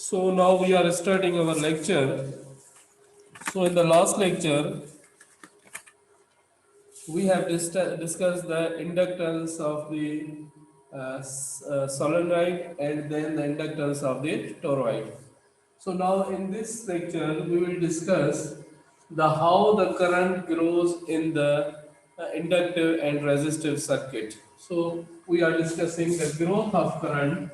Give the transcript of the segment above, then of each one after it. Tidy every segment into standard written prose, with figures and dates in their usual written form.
So now we are starting our lecture. So in the last lecture, we have discussed the inductance of the solenoid and then the inductance of the toroid. So now in this lecture, we will discuss the how the current grows in the inductive and resistive circuit. So we are discussing the growth of current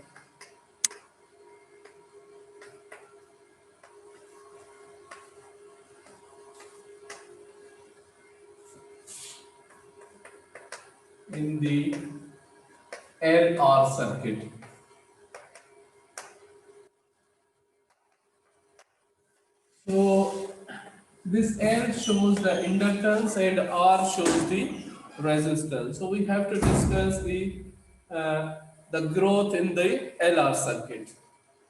in the LR circuit. So this L shows the inductance and R shows the resistance. So we have to discuss the growth in the LR circuit.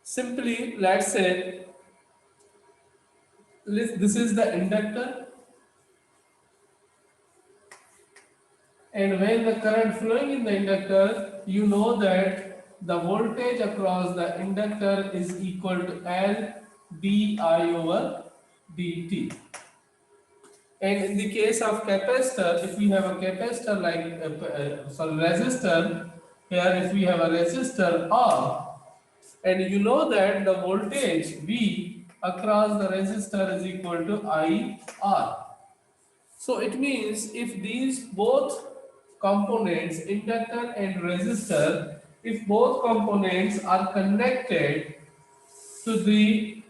Simply, let's say this is the inductor, and when the current flowing in the inductor, you know that the voltage across the inductor is equal to L di over dt. And in the case of capacitor, if we have a capacitor like resistor, here if we have a resistor R, and you know that the voltage V across the resistor is equal to IR. So it means if these both components, inductor and resistor, if both components are connected to the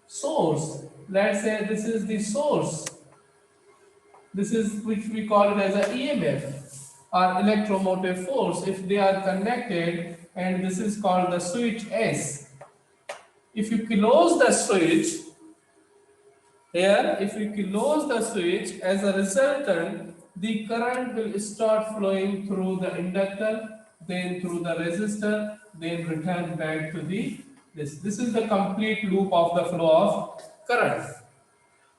source, let's say this is the source, this is which we call it as a EMF or electromotive force. If they are connected, and this is called the switch S. If you close the switch, here if you close the switch, as a resultant, the current will start flowing through the inductor, then through the resistor, then return back to the this. This is the complete loop of the flow of current.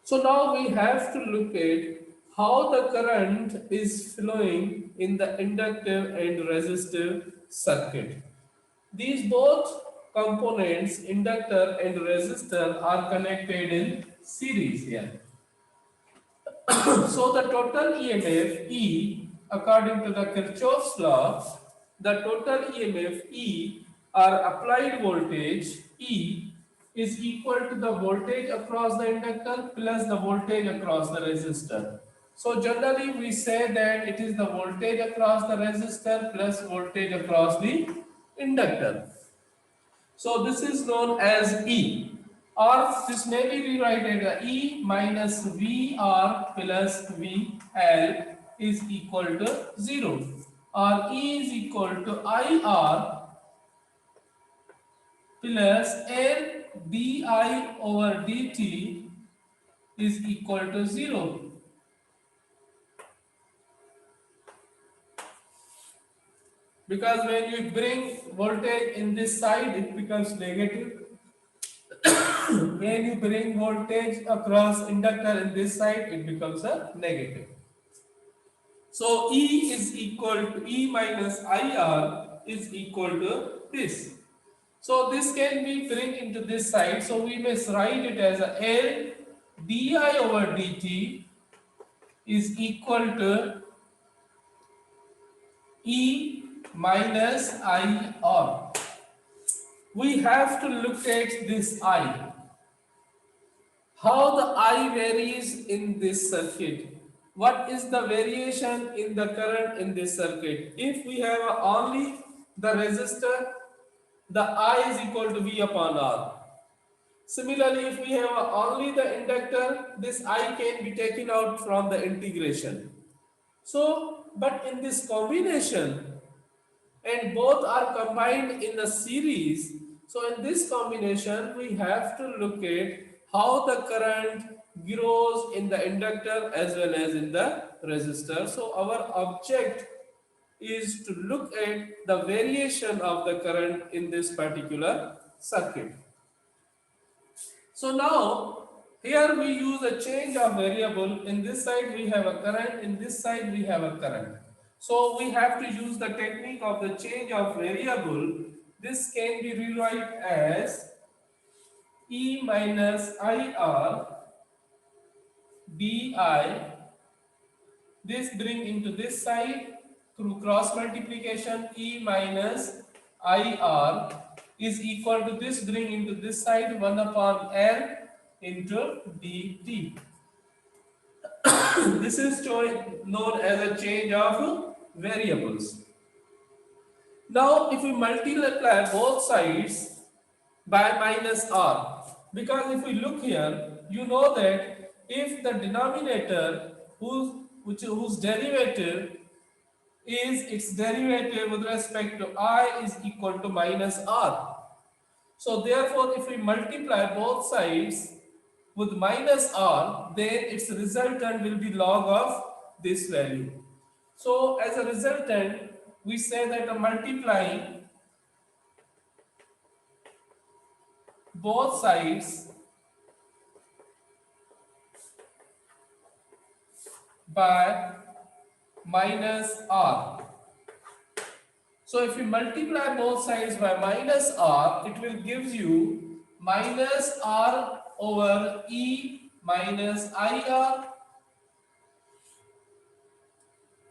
So now we have to look at how the current is flowing in the inductive and resistive circuit. These both components, inductor and resistor, are connected in series here. So the total EMF E, according to the Kirchhoff's law, the total EMF E or applied voltage E is equal to the voltage across the inductor plus the voltage across the resistor. So generally we say that it is the voltage across the resistor plus voltage across the inductor. So this is known as E, or this may be rewritten as E minus VR plus VL is equal to 0, or E is equal to IR plus L di over dt is equal to 0. Because when you bring voltage in this side, it becomes negative. When you bring voltage across inductor in this side, it becomes a negative. So E is equal to E minus IR is equal to this. So this can be bring into this side. So we must write it as a L di over dt is equal to E minus IR. We have to look at this I. How the I varies in this circuit. What is the variation in the current in this circuit? If we have only the resistor, the I is equal to V upon R. Similarly, if we have only the inductor, this I can be taken out from the integration. So, but in this combination, and both are combined in a series. So in this combination, we have to look at how the current grows in the inductor as well as in the resistor. So our object is to look at the variation of the current in this particular circuit. So now here we use a change of variable. In this side we have a current, in this side we have a current. So we have to use the technique of the change of variable. This can be rewrite as E minus IR di, this bring into this side through cross multiplication. E minus IR is equal to this bring into this side 1 upon L into dt. This is known as a change of variables. Now if we multiply both sides by minus r, because if we look here, you know that if the denominator whose derivative is its derivative with respect to I is equal to minus r. So therefore if we multiply both sides with minus r, then its resultant will be log of this value. So as a resultant, we say that multiplying both sides by minus r. So if you multiply both sides by minus r, it will give you minus r over e minus ir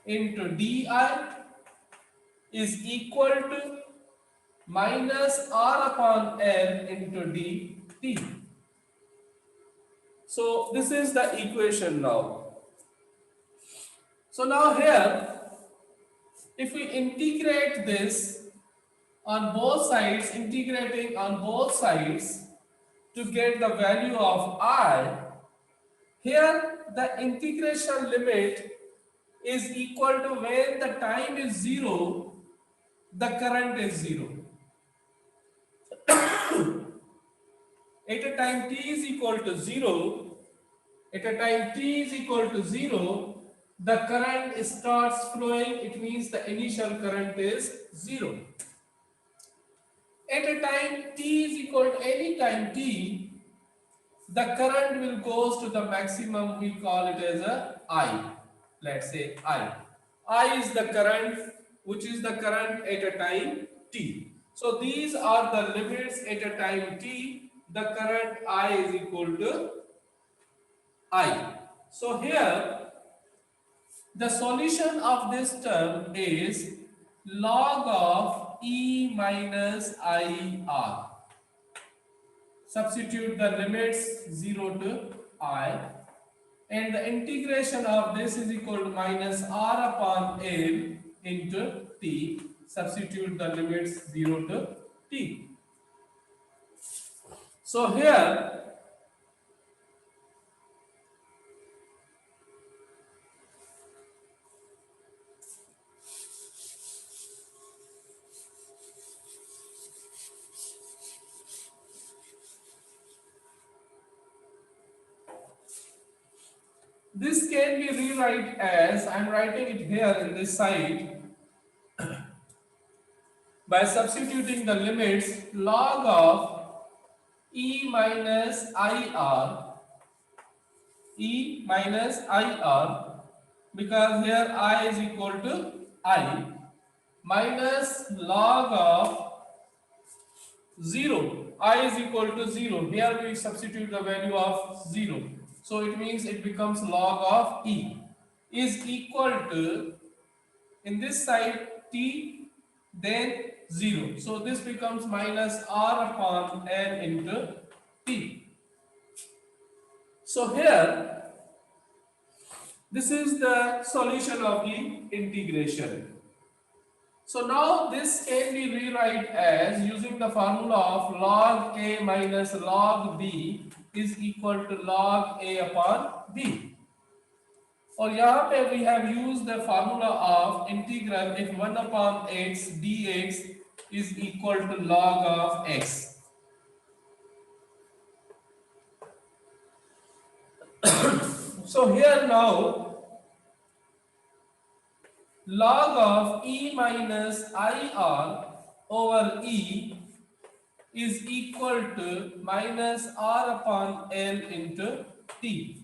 into di is equal to minus r upon l into dt. So this is the equation now. So now here, if we integrate this on both sides, integrating on both sides to get the value of I, here the integration limit is equal to when the time is 0, the current is 0. At a time t is equal to 0, at a time t is equal to 0, the current starts flowing, it means the initial current is 0. At a time t is equal to any time t, the current will goes to the maximum, we call it as a I. Let's say I. I is the current, which is the current at a time t. So these are the limits at a time t. The current I is equal to I. So here the solution of this term is log of E minus IR. Substitute the limits 0 to I, and the integration of this is equal to minus r upon L into t. Substitute the limits 0 to t. So here this can be rewrite as, I am writing it here in this side, by substituting the limits log of E minus IR, E minus IR, because here I is equal to I, minus log of 0, I is equal to 0. Here we substitute the value of 0. So it means it becomes log of E is equal to, in this side t, then 0. So this becomes minus r upon n into t. So here, this is the solution of the integration. So now this can be rewrite as using the formula of log a minus log b is equal to log a upon b. और यहाँ पे we have used the formula of integral if 1 upon x dx is equal to log of x. So here now log of e minus IR over e is equal to minus r upon L into t.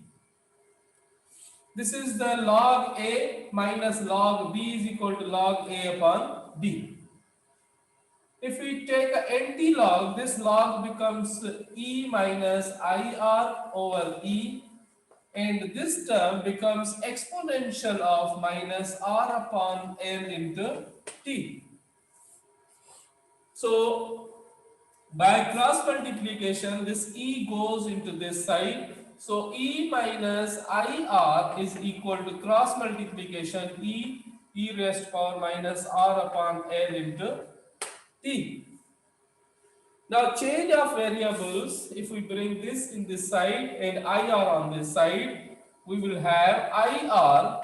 This is the log a minus log b is equal to log a upon b. If we take an t log, this log becomes e minus IR over e, and this term becomes exponential of minus r upon n into t. So by cross multiplication, this e goes into this side. So e minus IR is equal to cross multiplication e raised to power minus r upon n into t. Now change of variables, if we bring this in this side and IR on this side, we will have IR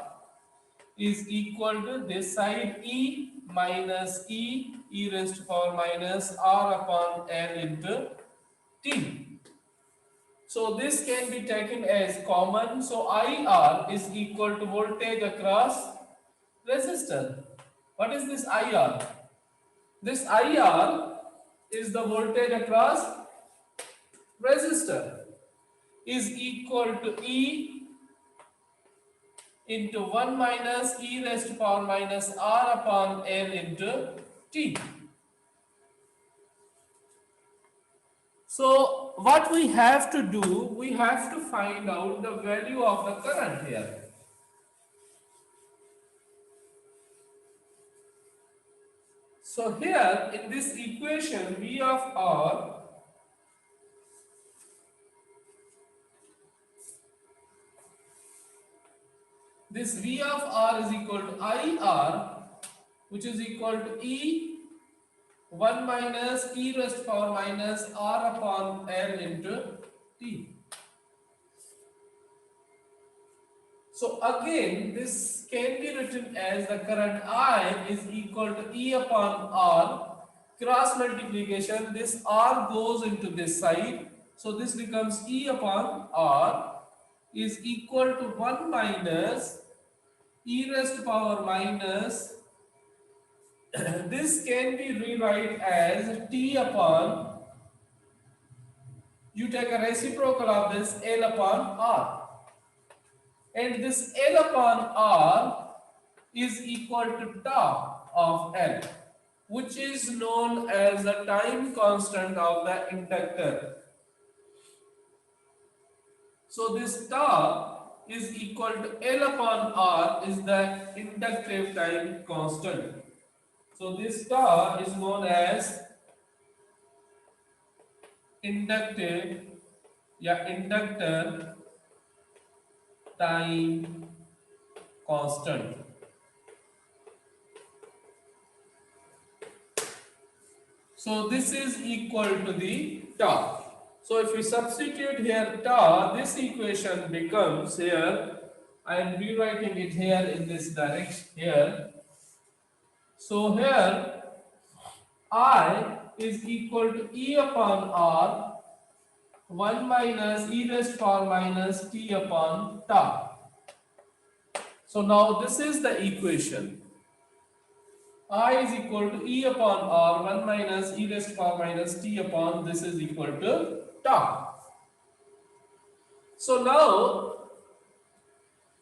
is equal to this side e minus e raised to power minus r upon n into t. So this can be taken as common. So IR is equal to voltage across resistor. What is this IR? This IR is the voltage across resistor, is equal to E into 1 minus e raised to power minus r upon n into t. So what we have to do, we have to find out the value of the current here. So here in this equation, V of R this V of R is equal to IR, which is equal to E 1 minus e raised to power minus r upon n into t. So again, this can be written as the current I is equal to E upon R, cross multiplication, this R goes into this side, so this becomes E upon R is equal to 1 minus e raised to power minus this can be rewrite as T upon, you take a reciprocal of this L upon R, and this L upon R is equal to tau of L, which is known as the time constant of the inductor. So this tau is equal to L upon R is the inductive time constant. So this tau is known as inductor time constant. So this is equal to the tau. So if we substitute here tau, this equation becomes here, I am rewriting it here in this direction here. So here I is equal to E upon R 1 minus e raised to power minus t upon tau. So now this is the equation. I is equal to E upon R 1 minus e raised to power minus t upon this is equal to tau. So now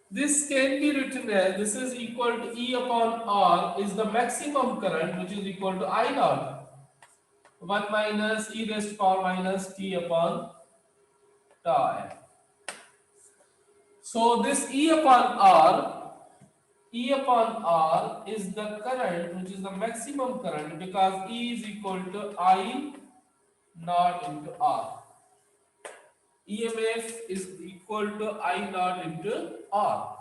this can be written as this is equal to E upon R is the maximum current, which is equal to I naught 1 minus e raised to power minus t upon tau. So this E upon R is the current, which is the maximum current, because E is equal to I naught into R. EMF is equal to I naught into R.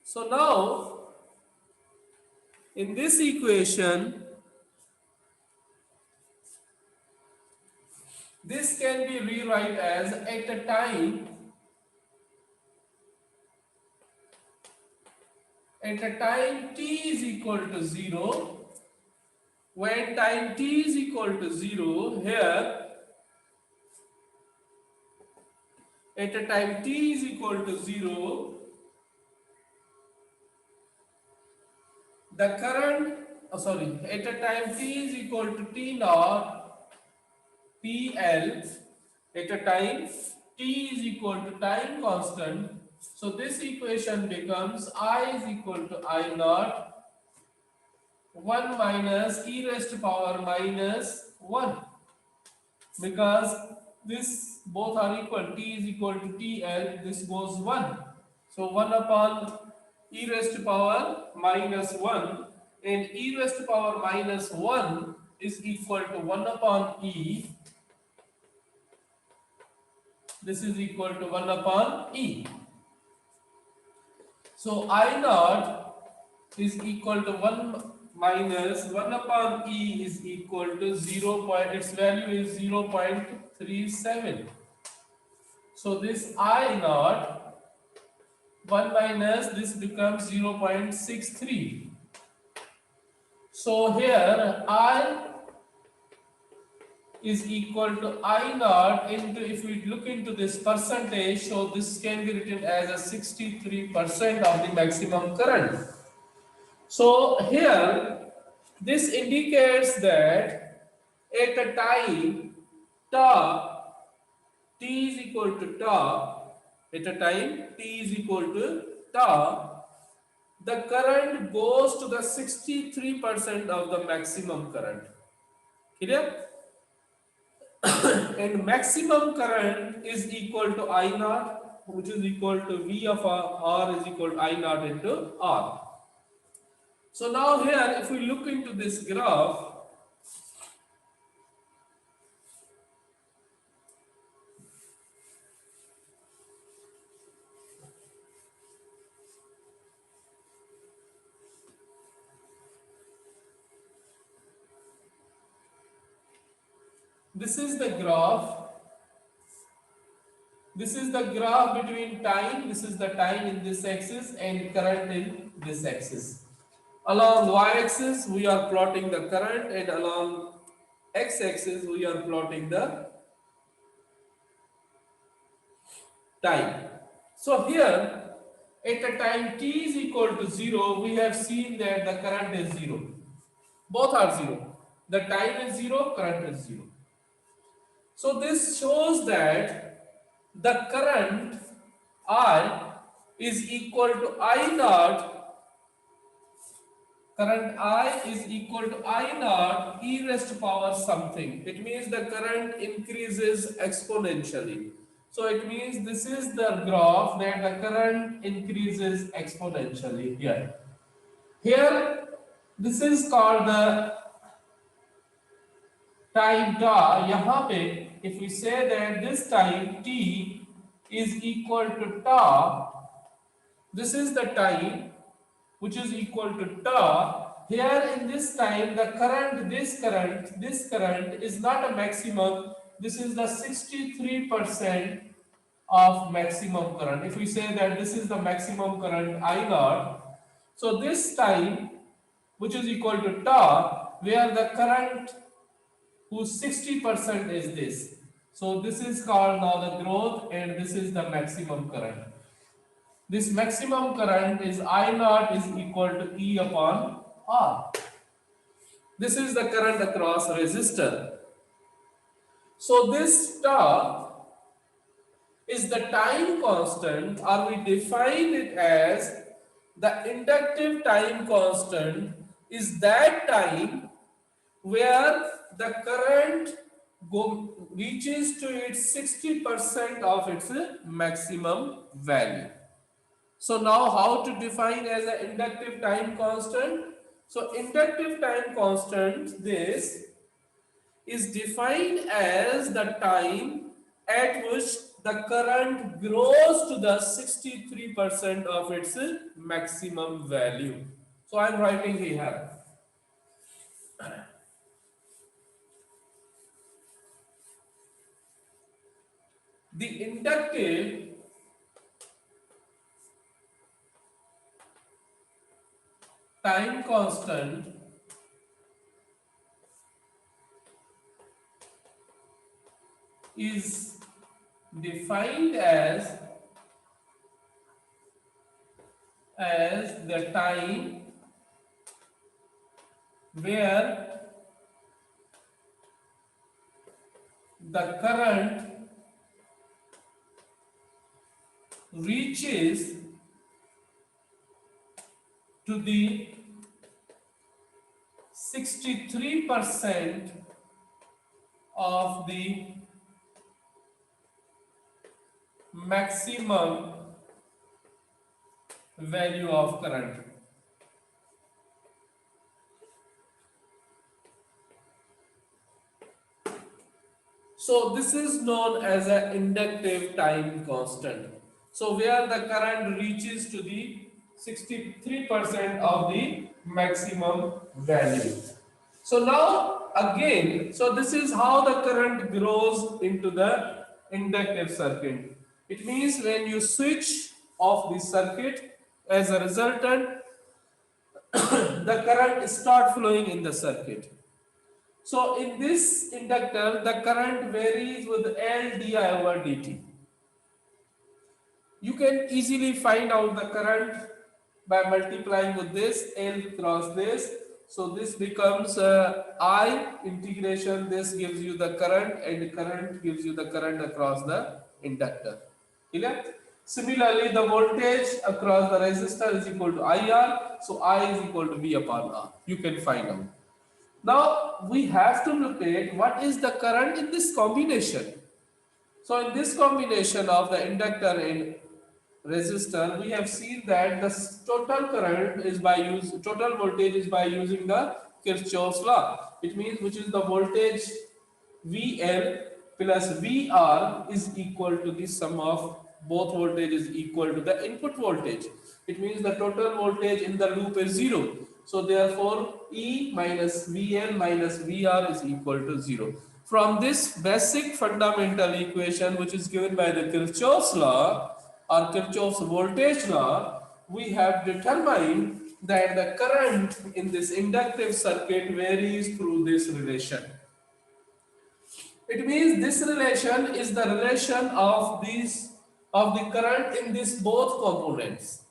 So now, in this equation, this can be rewrite as at a time t is equal to 0, when time t is equal to 0, here at a time t is equal to 0, the current, at a time t is equal to t naught PL, at a time t is equal to time constant. So this equation becomes I is equal to I naught 1 minus e raised to power minus 1, because this both are equal. T is equal to TL, this goes 1. So 1 upon e raised to power minus 1, and e raised to power minus 1 is equal to 1 upon e. This is equal to 1 upon e. So I naught is equal to 1 minus 1 upon e is equal to 0. Its value is 0.37. So this I naught 1 minus this becomes 0.63. So here I is equal to I naught into, if we look into this percentage, so this can be written as a 63% of the maximum current. So here this indicates that at a time tau t is equal to tau, at a time t is equal to tau, the current goes to the 63% of the maximum current. Clear? And maximum current is equal to I naught, which is equal to V of R is equal to I naught into R. So now here, if we look into this graph, this is the graph. This is the graph between time. This is the time in this axis and current in this axis. Along y-axis, we are plotting the current, and along x-axis, we are plotting the time. So here, at a time t is equal to 0, we have seen that the current is 0. Both are 0. The time is 0, current is 0. So this shows that the current I is equal to I naught. Current I is equal to I naught e raised to power something. It means the current increases exponentially. So it means this is the graph that the current increases exponentially here. Here, this is called the time tau. यहाँ पे, if we say that this time t is equal to tau, this is the time which is equal to tau. Here in this time, the current, this current is not a maximum. This is the 63% of maximum current. If we say that this is the maximum current I naught, so this time, which is equal to tau, where the current whose 60% is this. So this is called now the growth, and this is the maximum current. This maximum current is I naught is equal to E upon R. This is the current across resistor. So this tau is the time constant, or we define it as the inductive time constant is that time where the current reaches to its 60% of its maximum value. So now how to define as an inductive time constant? So inductive time constant, this is defined as the time at which the current grows to the 63% of its maximum value. So I am writing here. The inductive time constant is defined as the time where the current reaches to the 63% of the maximum value of current. So this is known as an inductive time constant. So where the current reaches to the 63% of the maximum value. So now again, so this is how the current grows into the inductive circuit. It means when you switch off the circuit, as a resultant, the current start flowing in the circuit. So in this inductor, the current varies with L di over dt. You can easily find out the current by multiplying with this L cross this. So this becomes I integration. This gives you the current, and current gives you the current across the inductor. Clear? Similarly, the voltage across the resistor is equal to IR. So I is equal to V upon R. You can find out. Now we have to look at what is the current in this combination. So in this combination of the inductor and resistor, we have seen that the total current is by total voltage is by using the Kirchhoff's law. It means which is the voltage VL plus VR is equal to the sum of both voltage is equal to the input voltage. It means the total voltage in the loop is zero. So therefore E minus VL minus VR is equal to 0. From this basic fundamental equation which is given by the Kirchhoff's law or Kirchhoff's voltage law, we have determined that the current in this inductive circuit varies through this relation. It means this relation is the relation of the current in these both components,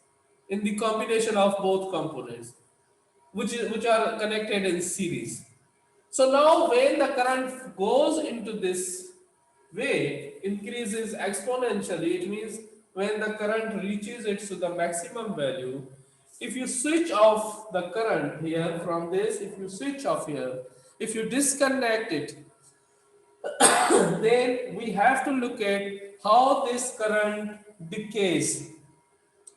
in the combination of both components, which are connected in series. So now when the current goes into this way, increases exponentially, it means when the current reaches it to the maximum value, if you switch off the current here from this, if you switch off here, if you disconnect it, then we have to look at how this current decays.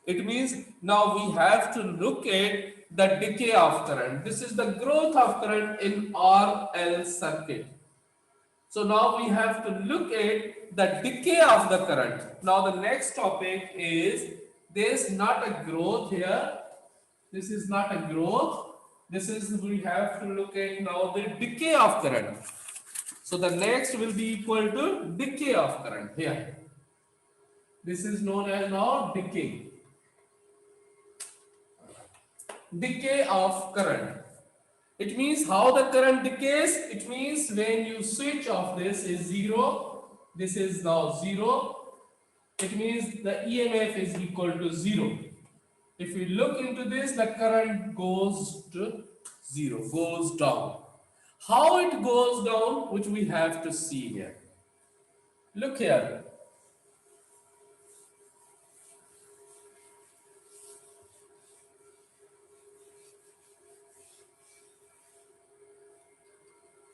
It means now we have to look at the decay of current. This is the growth of current in RL circuit. So now we have to look at the decay of the current. Now the next topic is there is not a growth here. This is not a growth. This is we have to look at now the decay of current. So the next will be equal to decay of current here. This is known as now decay. Decay of current. It means how the current decays. It means when you switch off this is 0. This is now 0. It means the EMF is equal to 0. If we look into this, the current goes to 0, goes down. How it goes down, which we have to see here. Look here.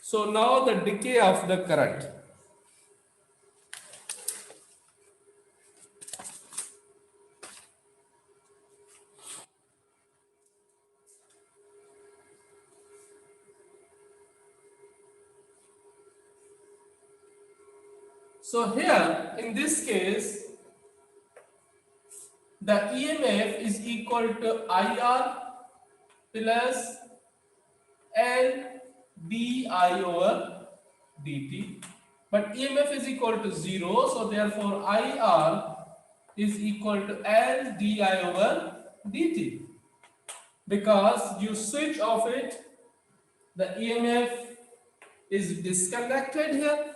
So now the decay of the current. So here, in this case, the EMF is equal to IR plus L di over dt. But EMF is equal to 0, so therefore IR is equal to L di over dt. Because you switch off it, the EMF is disconnected here.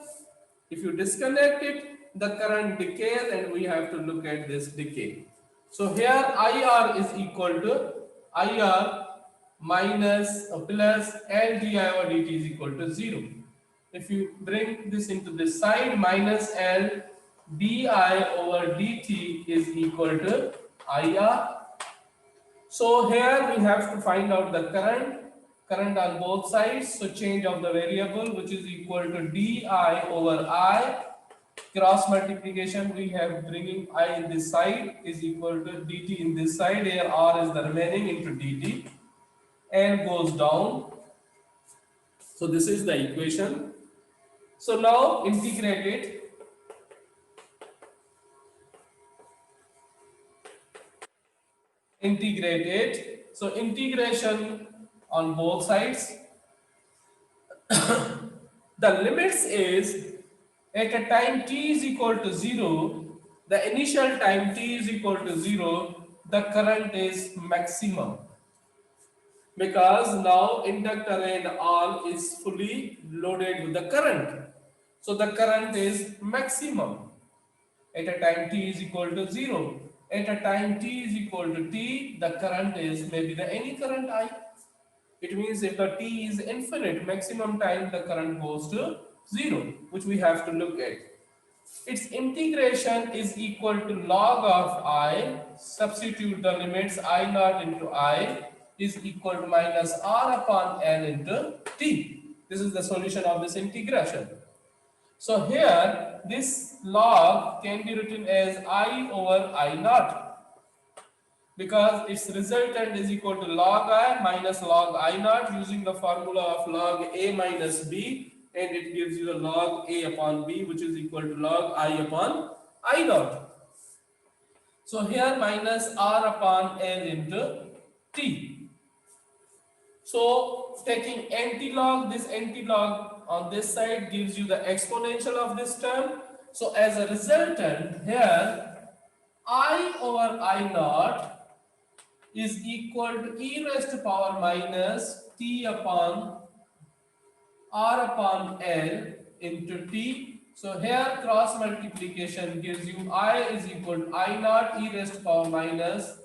If you disconnect it, the current decays and we have to look at this decay. So here IR is equal to IR minus plus L di over dt is equal to 0. If you bring this into this side, minus L di over dt is equal to IR. So here we have to find out the current on both sides. So change of the variable, which is equal to di over I. Cross multiplication, we have bringing I in this side is equal to dt in this side. Here R is the remaining into dt and goes down. So this is the equation. So now integrate it. Integrate it. So integration on both sides. The limits is at a time t is equal to 0, the initial time t is equal to 0, the current is maximum. Because now inductor and all is fully loaded with the current. So the current is maximum at a time t is equal to 0. At a time t is equal to t, the current is maybe the any current I. It means if the t is infinite, maximum time the current goes to 0, which we have to look at. Its integration is equal to log of I. Substitute the limits I naught into I is equal to minus R upon L into T. This is the solution of this integration. So here this log can be written as I over I naught, because its resultant is equal to log I minus log I naught using the formula of log A minus B, and it gives you the log A upon B, which is equal to log I upon I naught. So here minus R upon L into T. So taking anti-log, this anti-log on this side gives you the exponential of this term. So as a resultant here, I over I naught is equal to e raised to power minus t upon r upon L into t. So here cross multiplication gives you I is equal to I naught e raised to power minus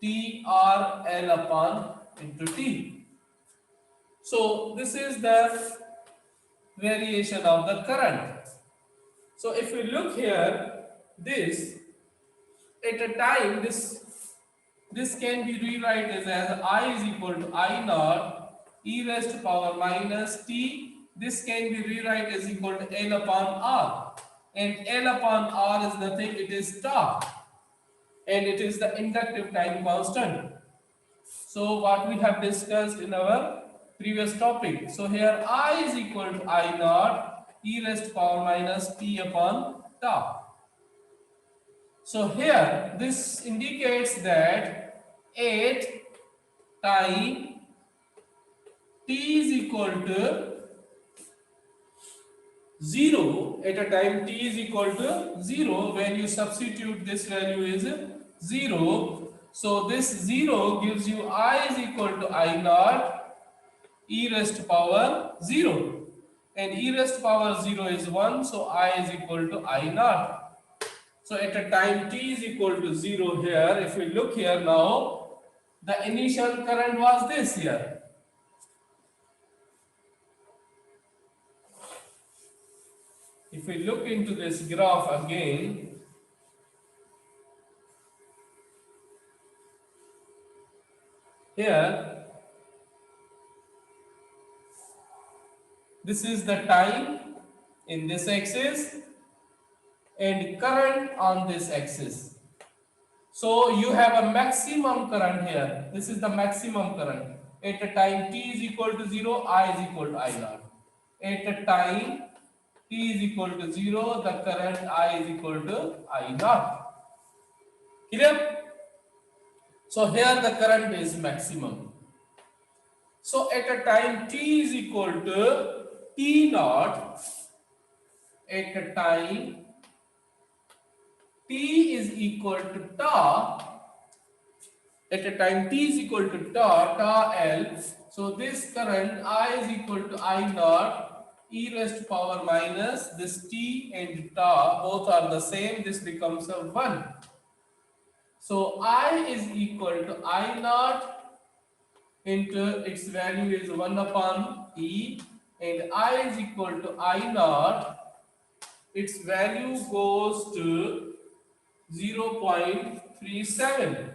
t r L upon into t. So this is the variation of the current. So if we look here, this at a time this can be rewritten as I is equal to I naught e raised to power minus t. This can be rewritten as equal to L upon R. And L upon R is nothing, it is tau. And it is the inductive time constant. So what we have discussed in our previous topic. So here I is equal to I naught e raised to power minus t upon tau. So here this indicates that at time t is equal to 0, at a time t is equal to 0, when you substitute this value is 0. So this 0 gives you I is equal to I naught e raised to power 0. And e raised to power 0 is 1, so I is equal to I naught. So at a time t is equal to 0 here, if we look here now, the initial current was this here. If we look into this graph again, here, this is the time in this axis and current on this axis. So you have a maximum current here. This is the maximum current. At a time t is equal to 0, I is equal to I naught. At a time t is equal to 0, the current I is equal to I naught. Clear? So here the current is maximum. So at a time t is equal to t naught, at a time t is equal to tau, at a time t is equal to tau L. So this current I is equal to I naught e raised to power minus this t and tau, both are the same, this becomes a 1. So I is equal to I naught into its value is 1 upon e, and I is equal to I naught its value goes to 0.37.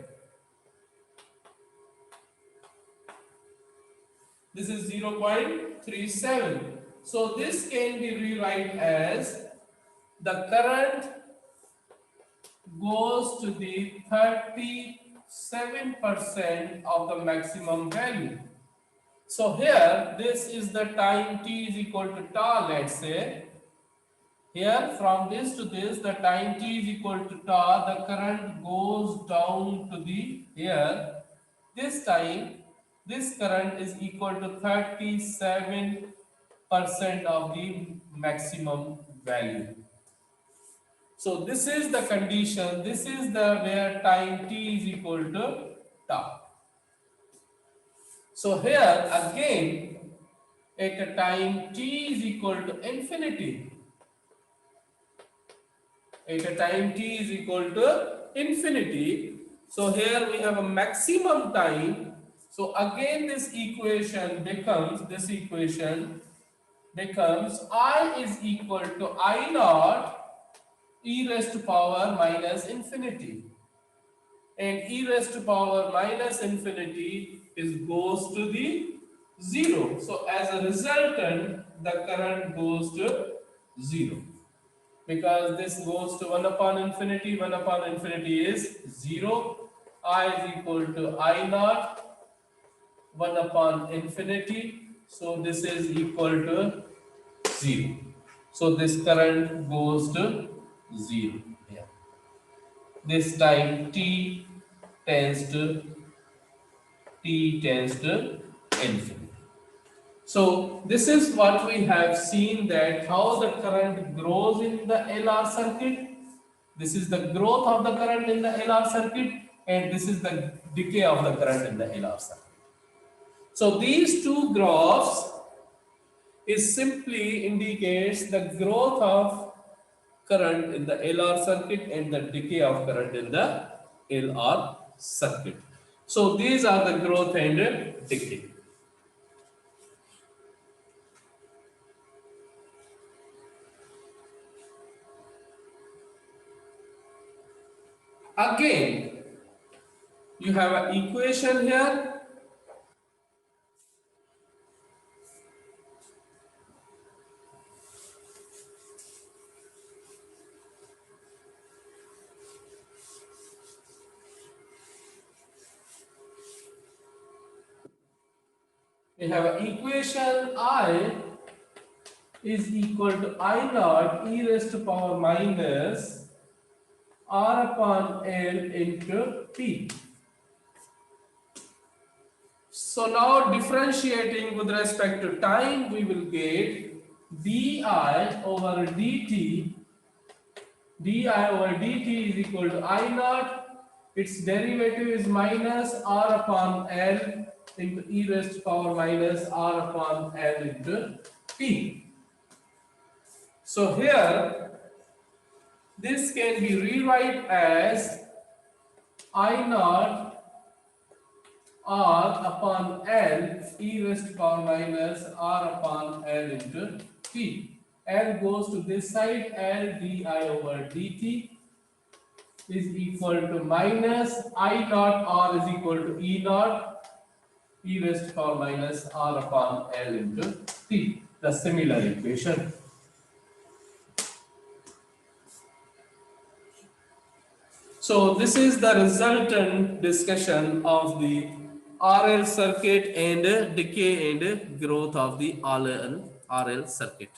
This is 0.37. So this can be rewrite as the current goes to the 37% of the maximum value. So here, this is the time t is equal to tau, let's say. Here, from this to this, the time t is equal to tau, the current goes down to the here. This time, this current is equal to 37% of the maximum value. So this is the condition, this is the where time t is equal to tau. So here again, at a time t is equal to infinity, at a time t is equal to infinity, so here we have a maximum time. So again this equation becomes, I is equal to I naught e raised to power minus infinity, and e raised to power minus infinity is goes to the 0. So as a resultant, the current goes to 0, because this goes to 1 upon infinity. 1 upon infinity is 0. I is equal to I naught 1 upon infinity. So this is equal to 0. So this current goes to 0. Yeah. This time tends to infinity. So this is what we have seen, that how the current grows in the LR circuit. This is the growth of the current in the LR circuit, and this is the decay of the current in the LR circuit. So these two graphs is simply indicates the growth of current in the LR circuit and the decay of current in the LR circuit. So these are the growth and decay. Again, you have an equation here. We have an equation I is equal to I naught e raised to power minus R upon L into P. So now differentiating with respect to time, we will get di over dt. Di over dt is equal to I naught. Its derivative is minus R upon L into e raised to power minus R upon L into P. So here, this can be rewrite as I naught R upon L e raised to power minus R upon L into P. L goes to this side, L di over dt is equal to minus I naught R is equal to E naught e raised to power minus R upon L into T. The similar equation. So this is the resultant discussion of the RL circuit and decay and growth of the RL circuit.